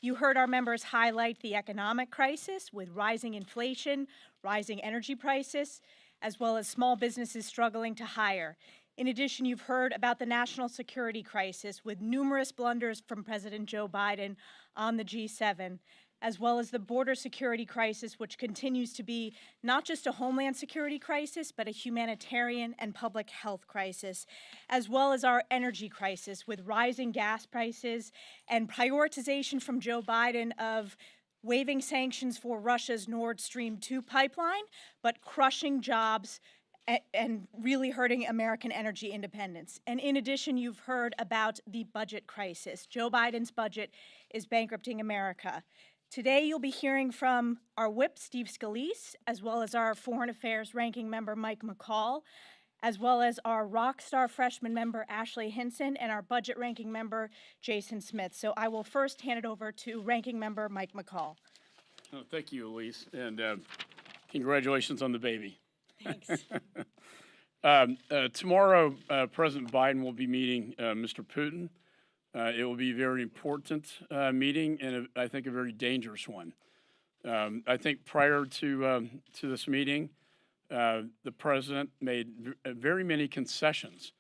You heard our members highlight the economic crisis with rising inflation, rising energy prices, as well as small businesses struggling to hire. In addition, you've heard about the national security crisis with numerous blunders from President Joe Biden on the G7, as well as the border security crisis, which continues to be not just a homeland security crisis, but a humanitarian and public health crisis, as well as our energy crisis with rising gas prices and prioritization from Joe Biden of waiving sanctions for Russia's Nord Stream 2 pipeline, but crushing jobs and really hurting American energy independence. And in addition, you've heard about the budget crisis. Joe Biden's budget is bankrupting America. Today, you'll be hearing from our whip, Steve Scalise, as well as our Foreign Affairs Ranking Member, Mike McCall, as well as our rock star freshman member, Ashley Hinson, and our budget ranking member, Jason Smith. So I will first hand it over to Ranking Member Mike McCall. Oh, thank you, Elise, and congratulations on the baby. Thanks. Tomorrow, President Biden will be meeting Mr. Putin. It will be a very important meeting and I think a very dangerous one. I think prior to this meeting, the president made very many concessions.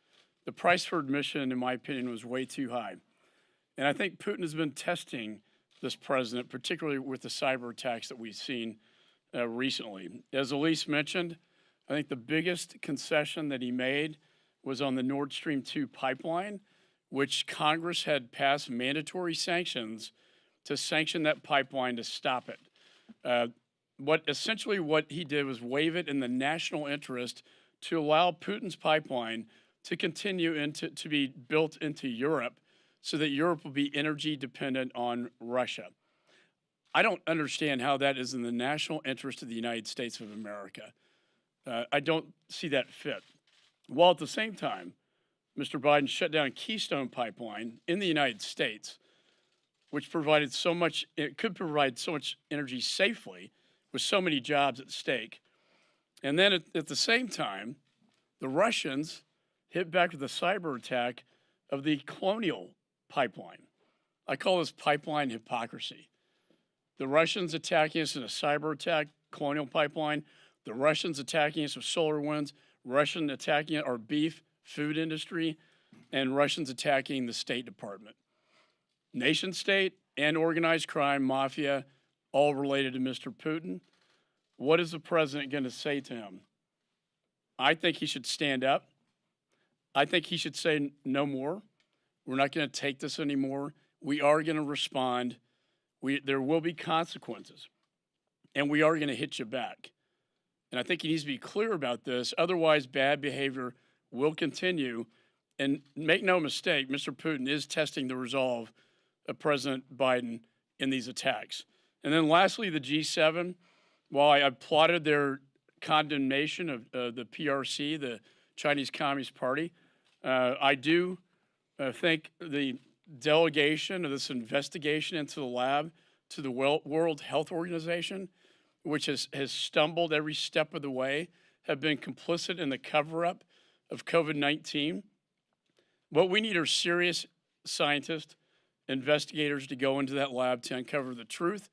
The price for admission, in my opinion, was way too high. And I think Putin has been testing this president, particularly with the cyber attacks that we've seen recently. As Elise mentioned, I think the biggest concession that he made was on the Nord Stream 2 pipeline, which Congress had passed mandatory sanctions to sanction that pipeline to stop it. Essentially what he did was waive it in the national interest to allow Putin's pipeline to continue to be built into Europe so that Europe will be energy dependent on Russia. I don't understand how that is in the national interest of the United States of America. I don't see that fit. While at the same time, Mr. Biden shut down Keystone Pipeline in the United States, which provided so much, it could provide so much energy safely with so many jobs at stake. And then at the same time, the Russians hit back with a cyber attack of the Colonial Pipeline. I call this pipeline hypocrisy. The Russians attacking us in a cyber attack, Colonial Pipeline, the Russians attacking us with solar winds, Russian attacking our beef, food industry, and Russians attacking the State Department. Nation state and organized crime, mafia, all related to Mr. Putin. What is the president going to say to him? I think he should stand up. I think he should say no more. We're not going to take this anymore. We are going to respond. There will be consequences, and we are going to hit you back. And I think he needs to be clear about this. Otherwise, bad behavior will continue. And make no mistake, Mr. Putin is testing the resolve of President Biden in these attacks. And then lastly, the G7, while I applauded their condemnation of the PRC, the Chinese Communist Party, I do think the delegation of this investigation into the lab to the World Health Organization, which has stumbled every step of the way, have been complicit in the cover-up of COVID-19. What we need are serious scientists, investigators to go into that lab to uncover the truth,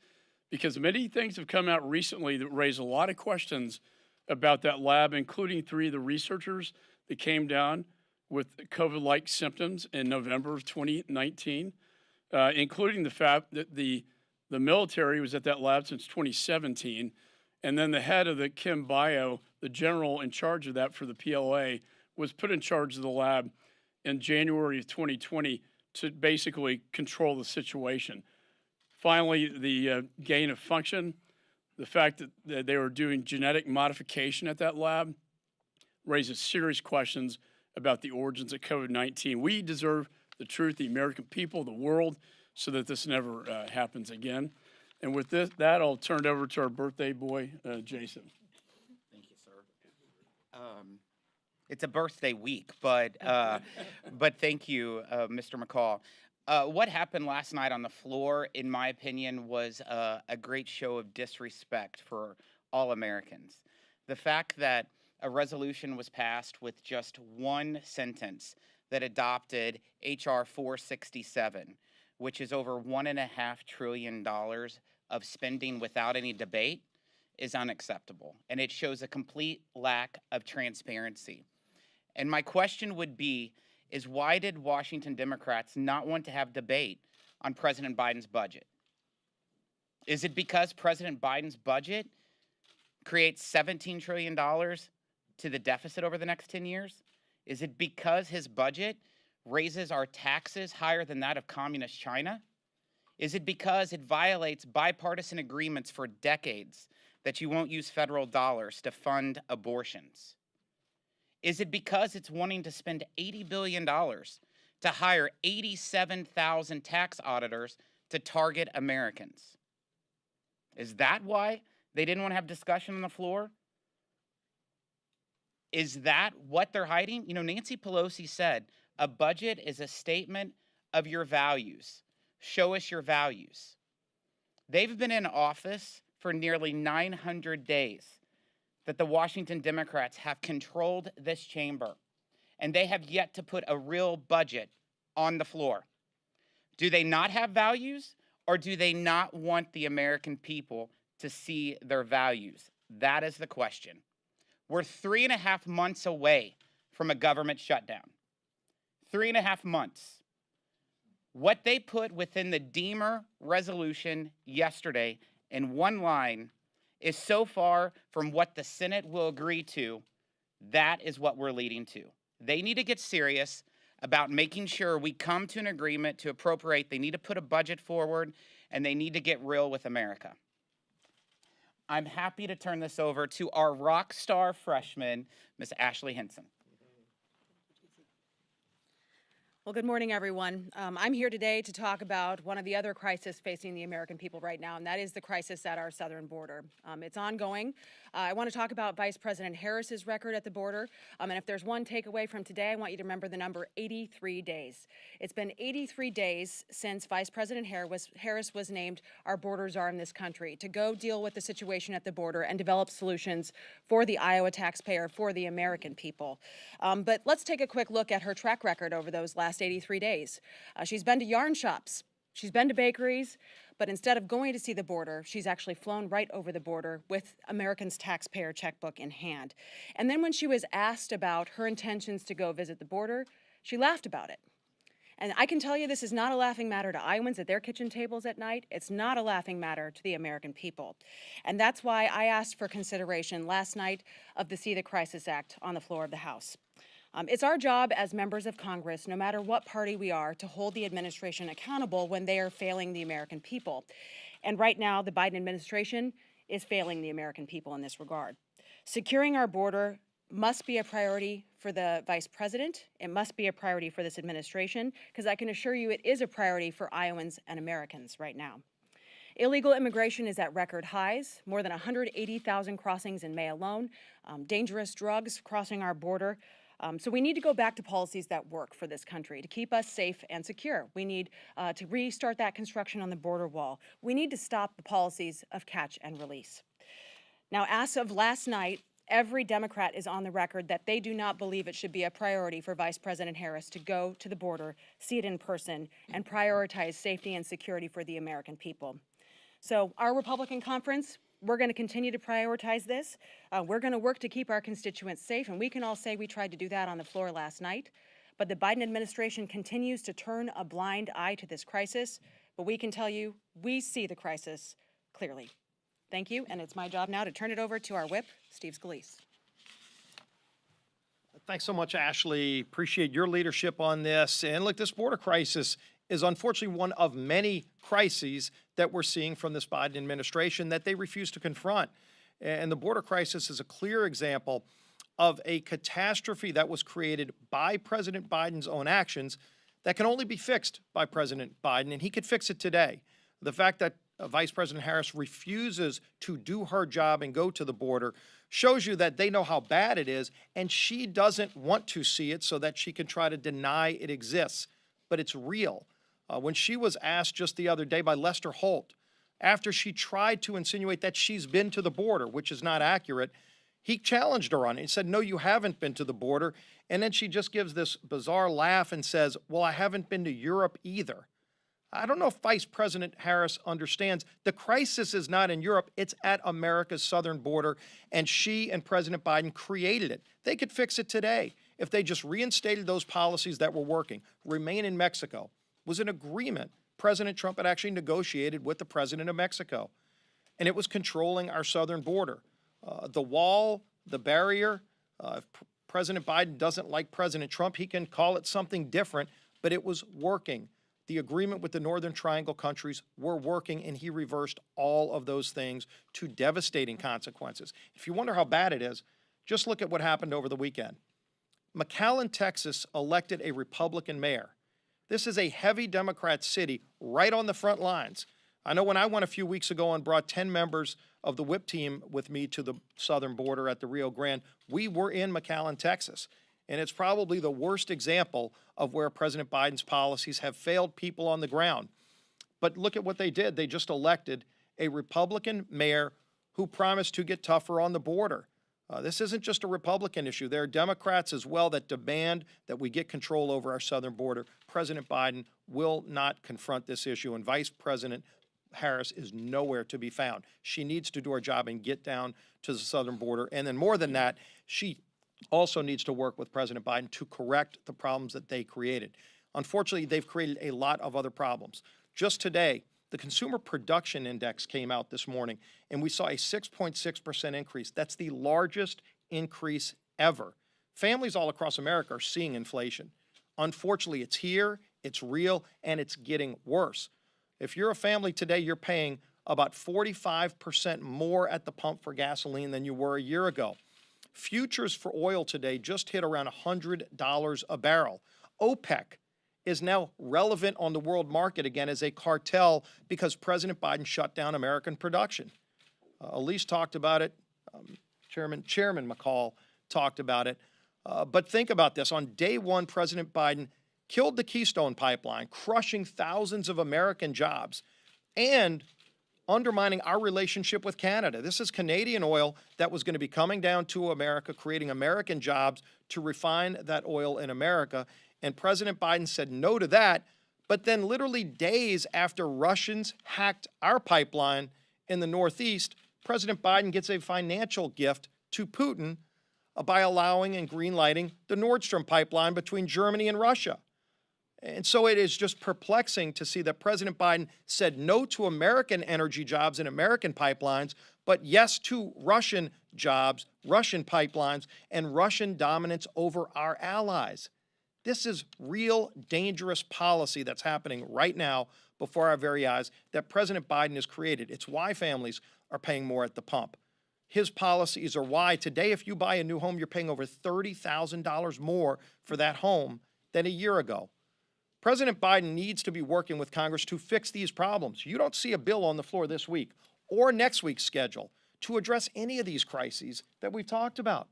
because many things have come out recently that raise a lot of questions about that lab, including 3 of the researchers that came down with COVID-like symptoms in November of 2019, including the fact that the military was at that lab since 2017, and then the head of the Chem Bio, the general in charge of that for the PLA, was put in charge of the lab in January of 2020 to basically control the situation. Finally, the gain of function, the fact that they were doing genetic modification at that lab raises serious questions about the origins of COVID-19. We deserve the truth, the American people, the world, so that this never happens again. And with that, I'll turn it over to our birthday boy, Jason. Thank you, sir. It's a birthday week, but thank you, Mr. McCall. What happened last night on the floor, in my opinion, was a great show of disrespect for all Americans. The fact that a resolution was passed with just one sentence that adopted H.R. 467, which is over $1.5 trillion of spending without any debate, is unacceptable. And it shows a complete lack of transparency. And my question would be, is why did Washington Democrats not want to have debate on President Biden's budget? Is it because President Biden's budget creates $17 trillion to the deficit over the next 10 years? Is it because his budget raises our taxes higher than that of communist China? Is it because it violates bipartisan agreements for decades that you won't use federal dollars to fund abortions? Is it because it's wanting to spend $80 billion to hire 87,000 tax auditors to target Americans? Is that why they didn't want to have discussion on the floor? Is that what they're hiding? You know, Nancy Pelosi said, a budget is a statement of your values. Show us your values. They've been in office for nearly 900 days that the Washington Democrats have controlled this chamber, and they have yet to put a real budget on the floor. Do they not have values, or do they not want the American people to see their values? That is the question. We're 3.5 months away from a government shutdown. 3.5 months. What they put within the Deemer resolution yesterday in one line is so far from what the Senate will agree to. That is what we're leading to. They need to get serious about making sure we come to an agreement to appropriate. They need to put a budget forward, and they need to get real with America. I'm happy to turn this over to our rock star freshman, Ms. Ashley Henson. Well, good morning, everyone. I'm here today to talk about one of the other crises facing the American people right now, and that is the crisis at our southern border. It's ongoing. I want to talk about Vice President Harris's record at the border, and if there's one takeaway from today, I want you to remember the number 83 days. It's been 83 days since Vice President Harris was named our border czar in this country to go deal with the situation at the border and develop solutions for the Iowa taxpayer, for the American people. But let's take a quick look at her track record over those last 83 days. She's been to yarn shops, she's been to bakeries, but instead of going to see the border, she's actually flown right over the border with Americans' taxpayer checkbook in hand. And then when she was asked about her intentions to go visit the border, she laughed about it. And I can tell you this is not a laughing matter to Iowans at their kitchen tables at night. It's not a laughing matter to the American people. And that's why I asked for consideration last night of the See the Crisis Act on the floor of the House. It's our job as members of Congress, no matter what party we are, to hold the administration accountable when they are failing the American people. And right now, the Biden administration is failing the American people in this regard. Securing our border must be a priority for the Vice President. It must be a priority for this administration, because I can assure you it is a priority for Iowans and Americans right now. Illegal immigration is at record highs, more than 180,000 crossings in May alone, dangerous drugs crossing our border. So we need to go back to policies that work for this country to keep us safe and secure. We need to restart that construction on the border wall. We need to stop the policies of catch and release. Now, as of last night, every Democrat is on the record that they do not believe it should be a priority for Vice President Harris to go to the border, see it in person, and prioritize safety and security for the American people. So our Republican conference, we're going to continue to prioritize this. We're going to work to keep our constituents safe, and we can all say we tried to do that on the floor last night. But the Biden administration continues to turn a blind eye to this crisis. But we can tell you, we see the crisis clearly. Thank you, and it's my job now to turn it over to our whip, Steve Scalise. Thanks so much, Ashley. Appreciate your leadership on this. And look, this border crisis is unfortunately one of many crises that we're seeing from this Biden administration that they refuse to confront. And the border crisis is a clear example of a catastrophe that was created by President Biden's own actions that can only be fixed by President Biden, and he could fix it today. The fact that Vice President Harris refuses to do her job and go to the border shows you that they know how bad it is, and she doesn't want to see it so that she can try to deny it exists. But it's real. When she was asked just the other day by Lester Holt, after she tried to insinuate that she's been to the border, which is not accurate, he challenged her on it. He said, no, you haven't been to the border. And then she just gives this bizarre laugh and says, well, I haven't been to Europe either. I don't know if Vice President Harris understands the crisis is not in Europe, it's at America's southern border, and she and President Biden created it. They could fix it today if they just reinstated those policies that were working. Remain in Mexico was an agreement President Trump had actually negotiated with the president of Mexico, and it was controlling our southern border. The wall, the barrier, if President Biden doesn't like President Trump, he can call it something different, but it was working. The agreement with the Northern Triangle countries were working, and he reversed all of those things to devastating consequences. If you wonder how bad it is, just look at what happened over the weekend. McAllen, Texas elected a Republican mayor. This is a heavy Democrat city right on the front lines. I know when I went a few weeks ago and brought 10 members of the whip team with me to the southern border at the Rio Grande, we were in McAllen, Texas. And it's probably the worst example of where President Biden's policies have failed people on the ground. But look at what they did. They just elected a Republican mayor who promised to get tougher on the border. This isn't just a Republican issue. There are Democrats as well that demand that we get control over our southern border. President Biden will not confront this issue, and Vice President Harris is nowhere to be found. She needs to do her job and get down to the southern border. And then more than that, she also needs to work with President Biden to correct the problems that they created. Unfortunately, they've created a lot of other problems. Just today, the Consumer Production Index came out this morning, and we saw a 6.6% increase. That's the largest increase ever. Families all across America are seeing inflation. Unfortunately, it's here, it's real, and it's getting worse. If you're a family today, you're paying about 45% more at the pump for gasoline than you were a year ago. Futures for oil today just hit around $100 a barrel. OPEC is now relevant on the world market again as a cartel because President Biden shut down American production. Elise talked about it. Chairman McCall talked about it. But think about this. On day one, President Biden killed the Keystone Pipeline, crushing thousands of American jobs and undermining our relationship with Canada. This is Canadian oil that was going to be coming down to America, creating American jobs to refine that oil in America. And President Biden said no to that. But then literally days after Russians hacked our pipeline in the Northeast, President Biden gets a financial gift to Putin by allowing and greenlighting the Nord Stream pipeline between Germany and Russia. And so it is just perplexing to see that President Biden said no to American energy jobs and American pipelines, but yes to Russian jobs, Russian pipelines, and Russian dominance over our allies. This is real dangerous policy that's happening right now before our very eyes that President Biden has created. It's why families are paying more at the pump. His policies are why today, if you buy a new home, you're paying over $30,000 more for that home than a year ago. President Biden needs to be working with Congress to fix these problems. You don't see a bill on the floor this week or next week's schedule to address any of these crises that we've talked about.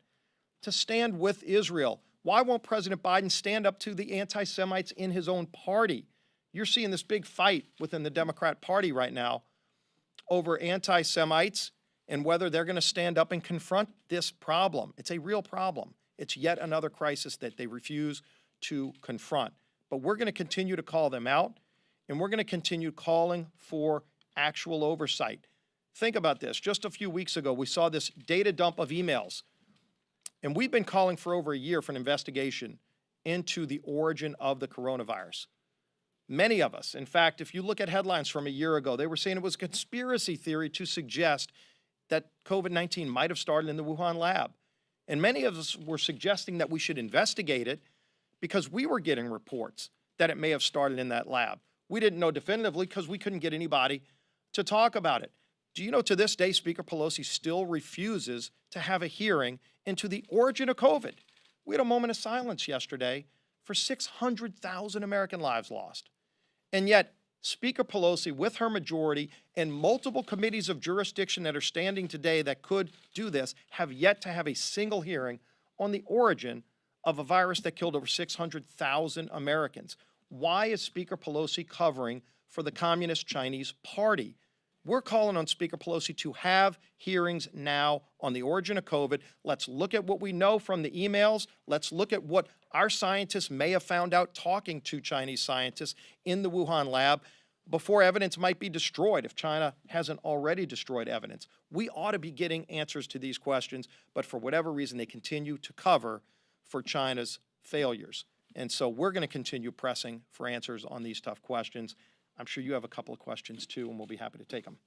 To stand with Israel. Why won't President Biden stand up to the anti-Semites in his own party? You're seeing this big fight within the Democrat Party right now over anti-Semites and whether they're going to stand up and confront this problem. It's a real problem. It's yet another crisis that they refuse to confront. But we're going to continue to call them out, and we're going to continue calling for actual oversight. Think about this. Just a few weeks ago, we saw this data dump of emails, and we've been calling for over a year for an investigation into the origin of the coronavirus. Many of us, in fact, if you look at headlines from a year ago, they were saying it was a conspiracy theory to suggest that COVID-19 might have started in the Wuhan lab. And many of us were suggesting that we should investigate it because we were getting reports that it may have started in that lab. We didn't know definitively because we couldn't get anybody to talk about it. Do you know to this day, Speaker Pelosi still refuses to have a hearing into the origin of COVID? We had a moment of silence yesterday for 600,000 American lives lost. And yet, Speaker Pelosi, with her majority and multiple committees of jurisdiction that are standing today that could do this, have yet to have a single hearing on the origin of a virus that killed over 600,000 Americans. Why is Speaker Pelosi covering for the Communist Chinese Party? We're calling on Speaker Pelosi to have hearings now on the origin of COVID. Let's look at what we know from the emails. Let's look at what our scientists may have found out talking to Chinese scientists in the Wuhan lab. before evidence might be destroyed if China hasn't already destroyed evidence. We ought to be getting answers to these questions, but for whatever reason, they continue to cover for China's failures. And so we're going to continue pressing for answers on these tough questions. I'm sure you have a couple of questions too, and we'll be happy to take them.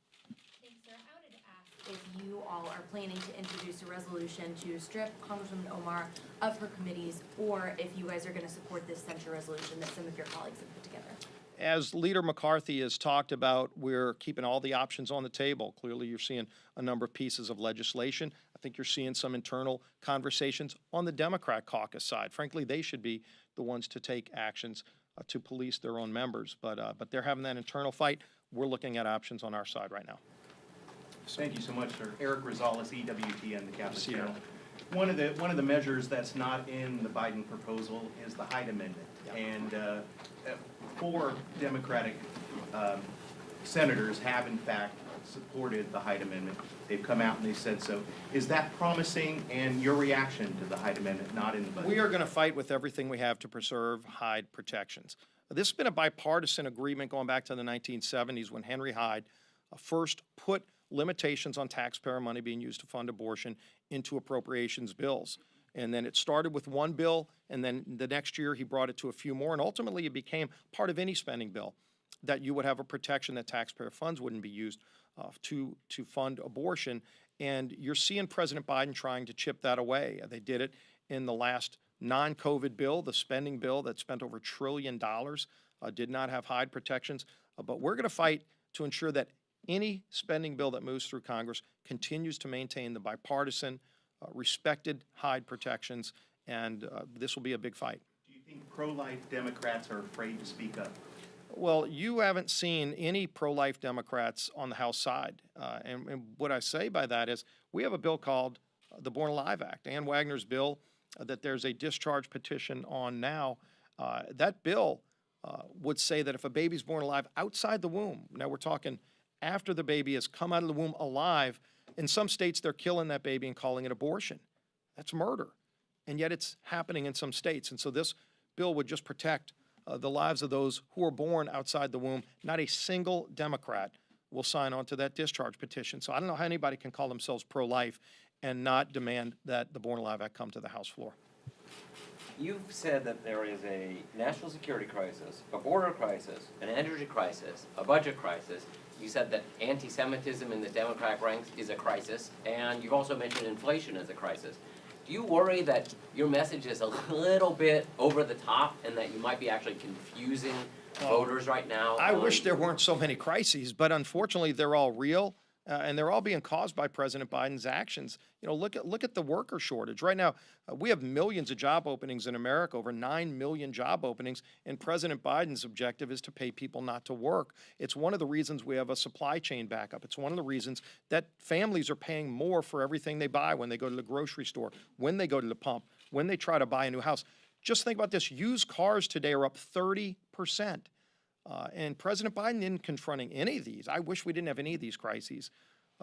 Thanks, sir. I wanted to ask if you all are planning to introduce a resolution to strip Congresswoman Omar of her committees, or if you guys are going to support this censure resolution that some of your colleagues have put together. As Leader McCarthy has talked about, we're keeping all the options on the table. Clearly, you're seeing a number of pieces of legislation. I think you're seeing some internal conversations on the Democrat caucus side. Frankly, they should be the ones to take actions to police their own members. But they're having that internal fight. We're looking at options on our side right now. Thank you so much, sir. Eric Rosales, EWTN, the Catholic See you, Channel. One of the measures that's not in the Biden proposal is the Hyde Amendment. Yeah. And 4 Democratic senators have in fact supported the Hyde Amendment. They've come out and they said so. Is that promising, and your reaction to the Hyde Amendment not in the budget? We are going to fight with everything we have to preserve Hyde protections. This has been a bipartisan agreement going back to the 1970s when Henry Hyde first put limitations on taxpayer money being used to fund abortion into appropriations bills. And then it started with one bill, and then the next year he brought it to a few more, and ultimately it became part of any spending bill that you would have a protection that taxpayer funds wouldn't be used to fund abortion. And you're seeing President Biden trying to chip that away. They did it in the last non-COVID bill, the spending bill that spent over $1 trillion, did not have Hyde protections. But we're going to fight to ensure that any spending bill that moves through Congress continues to maintain the bipartisan, respected Hyde protections, and this will be a big fight. Do you think pro-life Democrats are afraid to speak up? Well, you haven't seen any pro-life Democrats on the House side. And what I say by that is we have a bill called the Born Alive Act, Ann Wagner's bill that there's a discharge petition on now. That bill would say that if a baby's born alive outside the womb, now we're talking after the baby has come out of the womb alive, in some states they're killing that baby and calling it abortion. That's murder. And yet it's happening in some states. And so this bill would just protect the lives of those who are born outside the womb. Not a single Democrat will sign on to that discharge petition. So I don't know how anybody can call themselves pro-life and not demand that the Born Alive Act come to the House floor. You've said that there is a national security crisis, a border crisis, an energy crisis, a budget crisis. You said that anti-Semitism in the Democratic ranks is a crisis, and you've also mentioned inflation as a crisis. Do you worry that your message is a little bit over the top and that you might be actually confusing voters right now? I wish there weren't so many crises, but unfortunately they're all real, and they're all being caused by President Biden's actions. You know, look at the worker shortage. Right now, we have millions of job openings in America, over 9 million job openings, and President Biden's objective is to pay people not to work. It's one of the reasons we have a supply chain backup. It's one of the reasons that families are paying more for everything they buy when they go to the grocery store, when they go to the pump, when they try to buy a new house. Just think about this. Used cars today are up 30%. And President Biden isn't confronting any of these. I wish we didn't have any of these crises,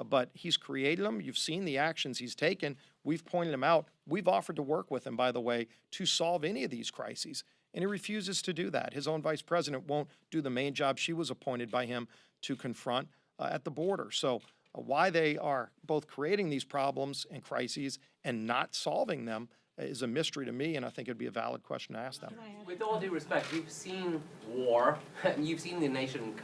but he's created them. You've seen the actions he's taken. We've pointed them out. We've offered to work with him, by the way, to solve any of these crises, and he refuses to do that. His own vice president won't do the main job she was appointed by him to confront at the border. So why they are both creating these problems and crises and not solving them is a mystery to me, and I think it'd be a valid question to ask them. With all due respect, you've seen war. You've seen the nation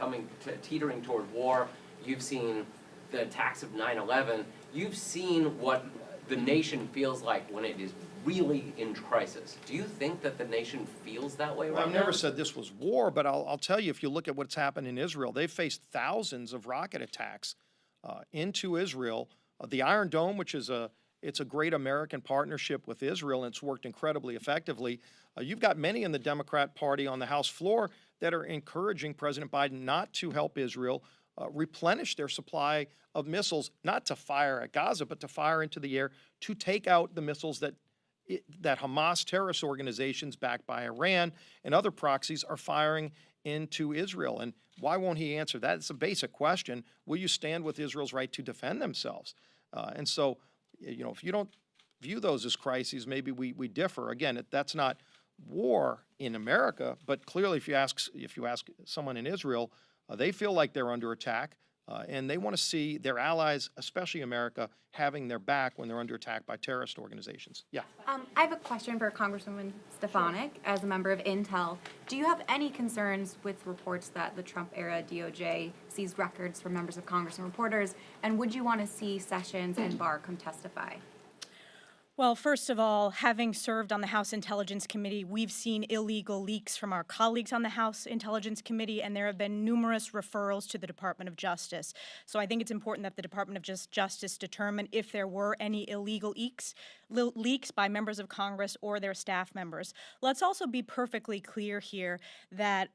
teetering toward war. You've seen the attacks of 9/11. You've seen what the nation feels like when it is really in crisis. Do you think that the nation feels that way right I've now? never said this was war, but I'll tell you, if you look at what's happened in Israel, they've faced thousands of rocket attacks into Israel. The Iron Dome, which is it's a great American partnership with Israel, and it's worked incredibly effectively. You've got many in the Democrat Party on the House floor that are encouraging President Biden not to help Israel replenish their supply of missiles, not to fire at Gaza, but to fire into the air to take out the missiles that Hamas terrorist organizations backed by Iran and other proxies are firing into Israel. And why won't he answer that? It's a basic question. Will you stand with Israel's right to defend themselves? And so, you know, if you don't view those as crises, maybe we differ. Again, that's not war in America, but clearly if you ask someone in Israel, They feel like they're under attack, and they want to see their allies, especially America, having their back when they're under attack by terrorist organizations. Yeah. I have a question for Congresswoman Stefanik as a member of Intel. Do you have any concerns with reports that the Trump-era DOJ seized records from members of Congress and reporters? And would you want to see Sessions and Barr come testify? Well, first of all, having served on the House Intelligence Committee, we've seen illegal leaks from our colleagues on the House Intelligence Committee, and there have been numerous referrals to the Department of Justice. So I think it's important that the Department of Justice determine if there were any illegal leaks by members of Congress or their staff members. Let's also be perfectly clear here that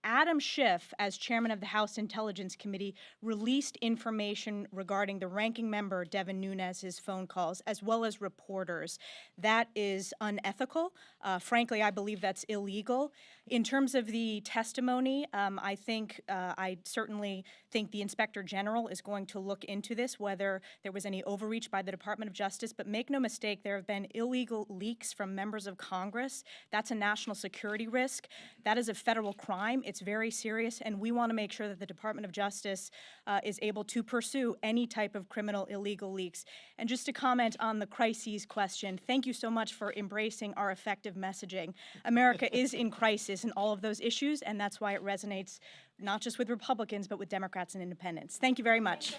Adam Schiff, as chairman of the House Intelligence Committee, released information regarding the ranking member, Devin Nunes' phone calls, as well as reporters. That is unethical. Frankly, I believe that's illegal. In terms of the testimony, I certainly think the Inspector General is going to look into this, whether there was any overreach by the Department of Justice. But make no mistake, there have been illegal leaks from members of Congress. That's a national security risk. That is a federal crime. It's very serious, and we want to make sure that the Department of Justice is able to pursue any type of criminal illegal leaks. And just to comment on the crises question, thank you so much for embracing our effective messaging. America is in crisis in all of those issues, and that's why it resonates not just with Republicans, but with Democrats and independents. Thank you very much.